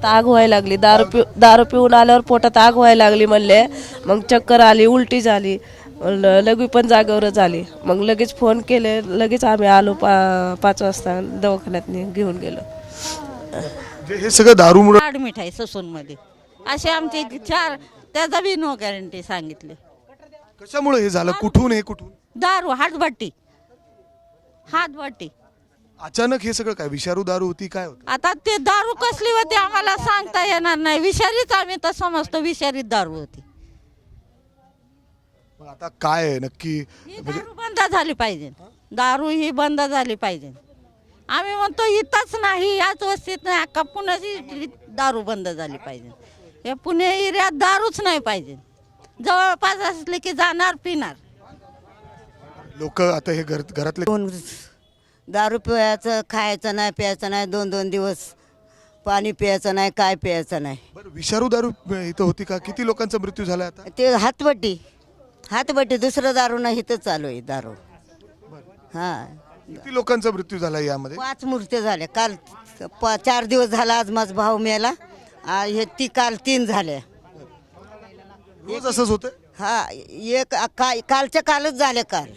पोटात आग व्हायला लागली, दारू पिऊन आल्यावर पोटात आग व्हायला लागली म्हणले. मग चक्कर आली, उलटी झाली, लघवी पण जागेवर झाली. मग लगेच फोन केले, लगेच आम्ही आलो 5 वाजता दवाखान्यात घेऊन गेलो. हे सगळं दारूमुळे ॲडमिट आहे ससूनमध्ये. असे आमचे 4 त्याचा बी नो गॅरंटी सांगितले. कशामुळे हे झालं? कुठून हे कुठून? दारू हातभट्टी. अचानक हे सगळं काय? विषारू दारू होती काय होतं? आता ते दारू कसली होती आम्हाला सांगता येणार नाही. विषारीच आम्ही तर समजतो, विषारीच दारू होती. मग आता काय आहे नक्की? ही दारू बंद झाली पाहिजे. दारू ही बंद झाली पाहिजे. आम्ही म्हणतो इथंच नाही, याच वस्तीत नाही, अख्खा पुण्याची दारू बंद झाली पाहिजे. हे पुणे एरियात दारूच नाही पाहिजे. जवळपास असले की जाणार पिणार. लोक आता हे घरातले दारू पियाचं, खायचं नाही, प्यायचं नाही, 2-2 दिवस पाणी प्यायचं नाही, काय प्यायचं नाही. बरं, विषारू दारू इथं होती का? किती लोकांचा मृत्यू झाला आता? ते हातभट्टी दुसरं दारू नाही, इथं चालू आहे दारू. हां, किती लोकांचा मृत्यू झाला यामध्ये? 5 मृत्यू झाले. काल 4 दिवस झाला, आज माझा भाऊ मेला. हे काल 3 झाले. रोज असंच होतं? हा, कालच्या कालच झाले काल.